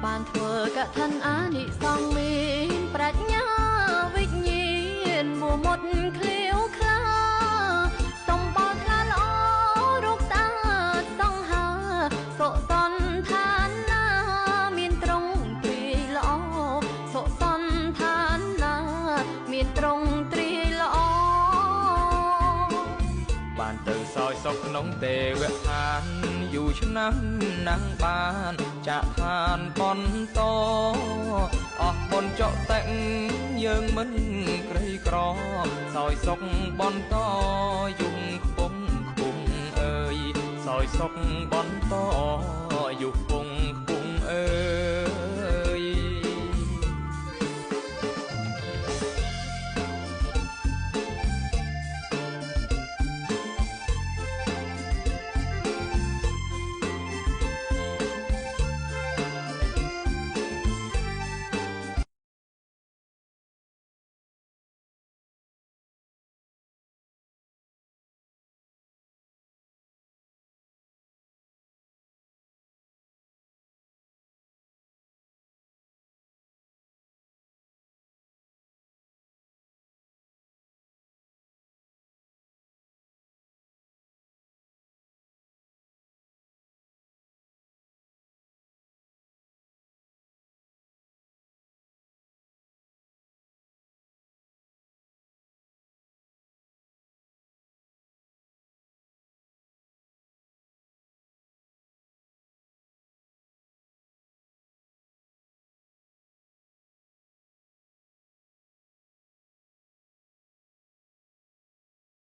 បានធ្វើកឋិនអានិសង្សមានប្រាជ្ញាវិញ្ញាណមួមុតឃ្លាវខ្លាសំបល់ថ្លាល្អរូបស្អាតសង្ហាសុសន្តានណាមានត្រង់ទ្រាយល្អសុសន្តានណាមានត្រង់ទ្រាយល្អបានទៅសោយសុខក្នុងទេវឋានយូរឆ្នាំណាស់បានចាក់ឋានបន្តអស់បុណ្យចុតិកយើងមិនក្រីក្រសោយសុខបន្តយំខ្ពង់ខ្ពង់អើយសោយសុខបន្តយុគ